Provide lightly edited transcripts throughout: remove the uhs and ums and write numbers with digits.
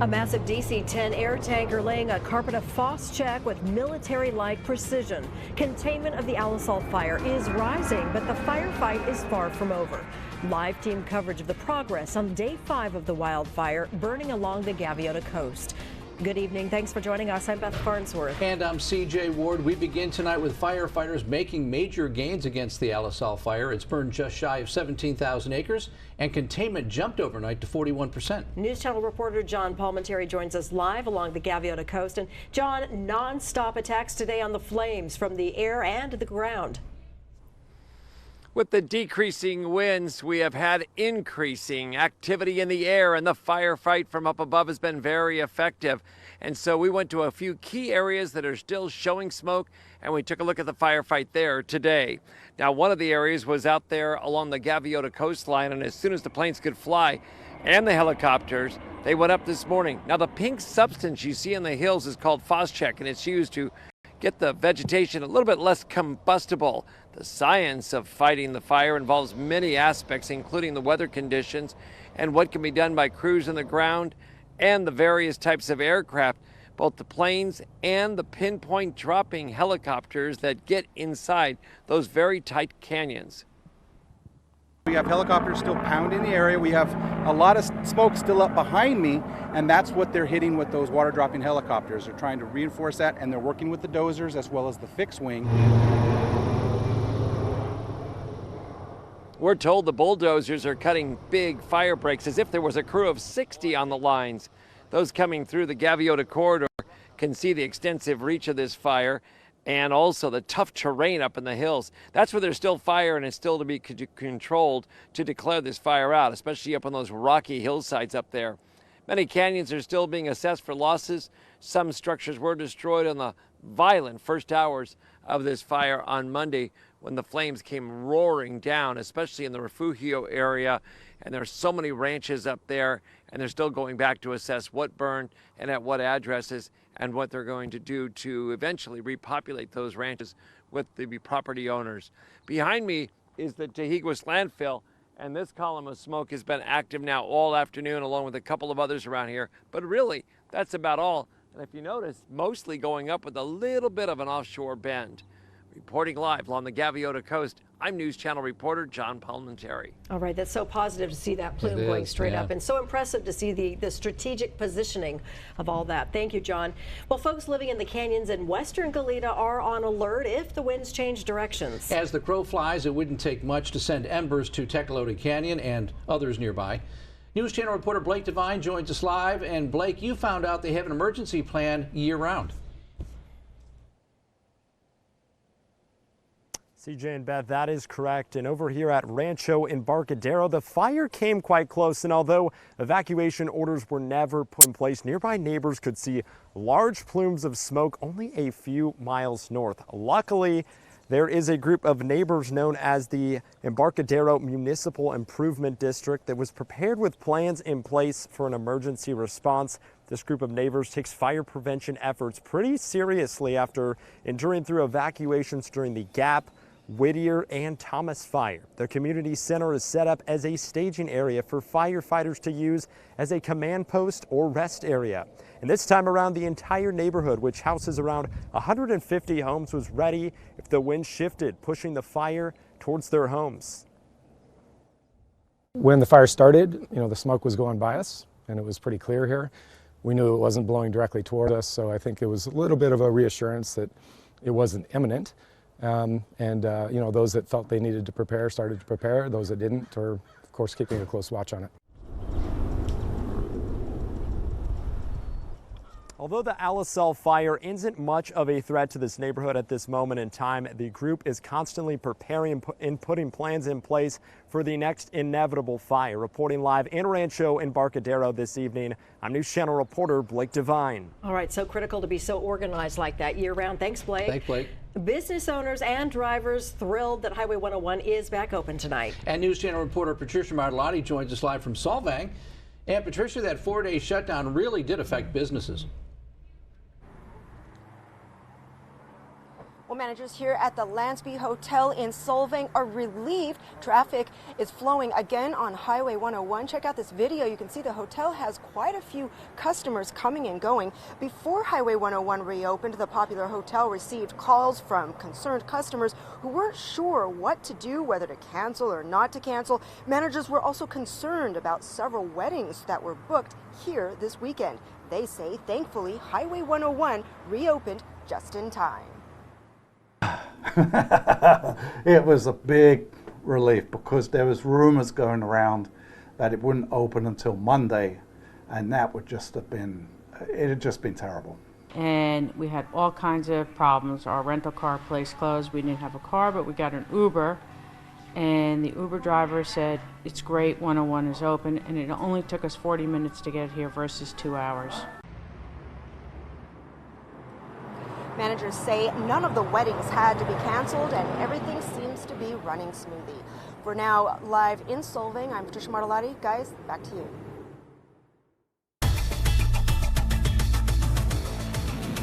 A massive DC-10 air tanker laying a carpet of Phos-Chek with military-like precision. Containment of the Alisal Fire is rising, but the firefight is far from over. Live team coverage of the progress on day 5 of the wildfire burning along the Gaviota coast. Good evening. Thanks for joining us. I'm Beth Farnsworth. And I'm CJ Ward. We begin tonight with firefighters making major gains against the Alisal Fire. It's burned just shy of 17,000 acres, and containment jumped overnight to 41%. News Channel reporter John Palminteri joins us live along the Gaviota coast. And John, non-stop attacks today on the flames from the air and the ground. With the decreasing winds, we have had increasing activity in the air, and the firefight from up above has been very effective. And so we went to a few key areas that are still showing smoke, and we took a look at the firefight there today. Now, one of the areas was out there along the Gaviota coastline, and as soon as the planes could fly and the helicopters, they went up this morning. Now, the pink substance you see in the hills is called Phos-Chek, and it's used to get the vegetation a little bit less combustible. The science of fighting the fire involves many aspects, including the weather conditions and what can be done by crews on the ground and the various types of aircraft, both the planes and the pinpoint dropping helicopters that get inside those very tight canyons. We have helicopters still pounding the area. We have a lot of smoke still up behind me, and that's what they're hitting with those water dropping helicopters. They're trying to reinforce that, and they're working with the dozers as well as the fixed wing. We're told the bulldozers are cutting big fire breaks as if there was a crew of 60 on the lines. Those coming through the Gaviota corridor can see the extensive reach of this fire and also the tough terrain up in the hills. That's where there's still fire and it's still to be controlled to declare this fire out, especially up on those rocky hillsides up there. Many canyons are still being assessed for losses. Some structures were destroyed on the violent first hours of this fire on Monday when the flames came roaring down, especially in the Refugio area. And there's so many ranches up there, and they're still going back to assess what burned and at what addresses and what they're going to do to eventually repopulate those ranches with the property owners. Behind me is the Tahiguas landfill, and this column of smoke has been active now all afternoon along with a couple of others around here. But really, that's about all. And if you notice, mostly going up with a little bit of an offshore bend. Reporting live along the Gaviota coast, I'm News Channel reporter John Palminteri. All right, that's so positive to see that plume going straight up, and so impressive to see the strategic positioning of all that. Thank you, John. Well, folks living in the canyons in western Goleta are on alert if the winds change directions. As the crow flies, it wouldn't take much to send embers to Tecolote Canyon and others nearby. News Channel reporter Blake Devine joins us live. And Blake, you found out they have an emergency plan year-round. CJ and Beth, that is correct. And over here at Rancho Embarcadero, the fire came quite close. And although evacuation orders were never put in place, nearby neighbors could see large plumes of smoke only a few miles north. Luckily, there is a group of neighbors known as the Embarcadero Municipal Improvement District that was prepared with plans in place for an emergency response. This group of neighbors takes fire prevention efforts pretty seriously after enduring through evacuations during the Gap, Whittier, and Thomas Fire. The community center is set up as a staging area for firefighters to use as a command post or rest area. And this time around, the entire neighborhood, which houses around 150 homes, was ready if the wind shifted, pushing the fire towards their homes. When the fire started, the smoke was going by us, and it was pretty clear here. We knew it wasn't blowing directly toward us, so I think it was a little bit of a reassurance that it wasn't imminent. Those that felt they needed to prepare started to prepare. Those that didn't are, of course, keeping a close watch on it. Although the Alisal Fire isn't much of a threat to this neighborhood at this moment in time, the group is constantly preparing and putting plans in place for the next inevitable fire. Reporting live in Rancho Embarcadero this evening, I'm News Channel reporter Blake Devine. All right, so critical to be so organized like that year-round. Thanks, Blake. Thanks, Blake. Business owners and drivers thrilled that Highway 101 is back open tonight. And News Channel reporter Patricia Martellotti joins us live from Solvang. And Patricia, that 4-day shutdown really did affect businesses. Well, managers here at the Lansby Hotel in Solvang are relieved traffic is flowing again on Highway 101. Check out this video. You can see the hotel has quite a few customers coming and going. Before Highway 101 reopened, the popular hotel received calls from concerned customers who weren't sure what to do, whether to cancel or not to cancel. Managers were also concerned about several weddings that were booked here this weekend. They say, thankfully, Highway 101 reopened just in time. It was a big relief because there was rumors going around that it wouldn't open until Monday, and that would just have been, it had just been terrible. And we had all kinds of problems. Our rental car place closed. We didn't have a car, but we got an Uber, and the Uber driver said, it's great, 101 is open, and it only took us 40 minutes to get here versus 2 hours. Managers say none of the weddings had to be canceled and everything seems to be running smoothly. For now, live in Solvang, I'm Patricia Martellati. Guys, back to you.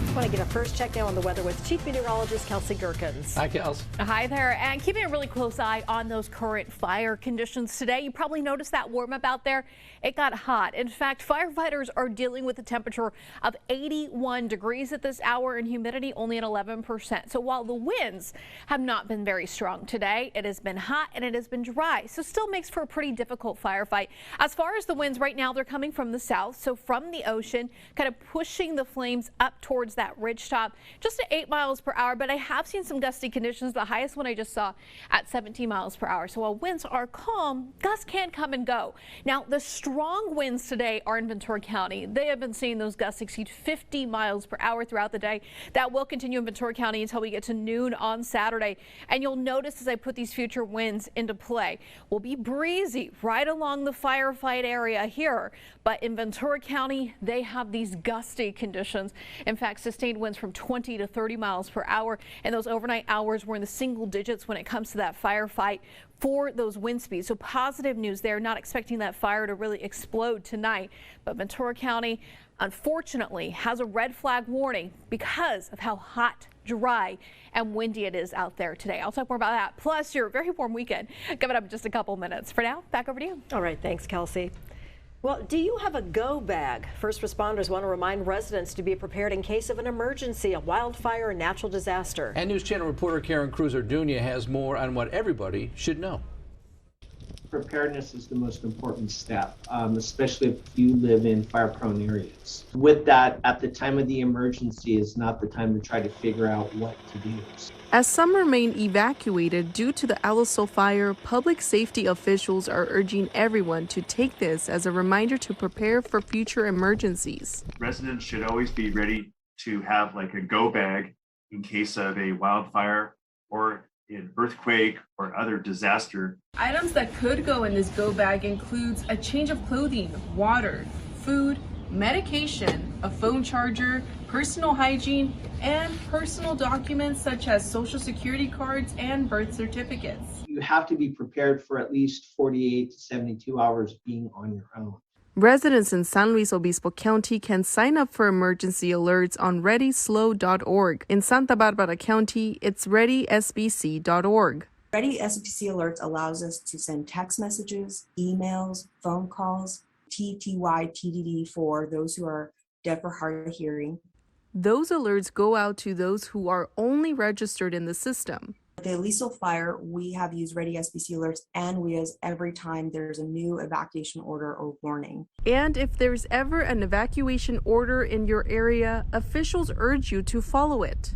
I want to get a first check now on the weather with Chief Meteorologist Kelsey Gerkins. Hi, Kels. Hi there, and keeping a really close eye on those current fire conditions today. You probably noticed that warm up out there. It got hot. In fact, firefighters are dealing with a temperature of 81 degrees at this hour and humidity only at 11%. So while the winds have not been very strong today, it has been hot and it has been dry. So still makes for a pretty difficult firefight. As far as the winds right now, they're coming from the south. So from the ocean, kind of pushing the flames up towards that ridge top, just at 8 miles per hour. But I have seen some gusty conditions. The highest one I just saw at 17 miles per hour. So while winds are calm, gusts can come and go. Now, the strong winds today are in Ventura County. They have been seeing those gusts exceed 50 miles per hour throughout the day. That will continue in Ventura County until we get to noon on Saturday. And you'll notice as I put these future winds into play, will be breezy right along the firefight area here. But in Ventura County, they have these gusty conditions. In fact, sustained winds from 20 to 30 miles per hour. And those overnight hours were in the single digits when it comes to that firefight for those wind speeds. So positive news there, not expecting that fire to really explode tonight. But Ventura County, unfortunately, has a red flag warning because of how hot, dry, and windy it is out there today. I'll talk more about that. Plus your very warm weekend coming up in just a couple minutes. For now, back over to you. All right, thanks, Kelsey. Well, do you have a go bag? First responders want to remind residents to be prepared in case of an emergency, a wildfire, or natural disaster. And News Channel reporter Karen Cruz-Orduña has more on what everybody should know. Preparedness is the most important step, especially if you live in fire-prone areas. With that, at the time of the emergency is not the time to try to figure out what to do. As some remain evacuated due to the Alisal Fire, public safety officials are urging everyone to take this as a reminder to prepare for future emergencies. Residents should always be ready to have like a go bag in case of a wildfire or an earthquake or other disaster. Items that could go in this go bag includes a change of clothing, water, food, medication, a phone charger, personal hygiene, and personal documents such as social security cards and birth certificates. You have to be prepared for at least 48 to 72 hours being on your own. Residents in San Luis Obispo County can sign up for emergency alerts on readyslow.org. In Santa Barbara County, it's readysbc.org. Ready SBC Alerts allows us to send text messages, emails, phone calls, TTY, TDD for those who are deaf or hard of hearing. Those alerts go out to those who are only registered in the system. The Alisal Fire, we have used Ready SBC Alerts, and we use every time there's a new evacuation order or warning. And if there's ever an evacuation order in your area, officials urge you to follow it.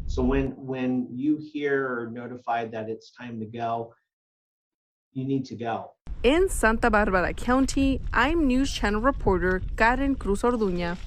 So when you hear or notified that it's time to go, you need to go. In Santa Barbara County, I'm News Channel reporter Karen Cruz-Orduña.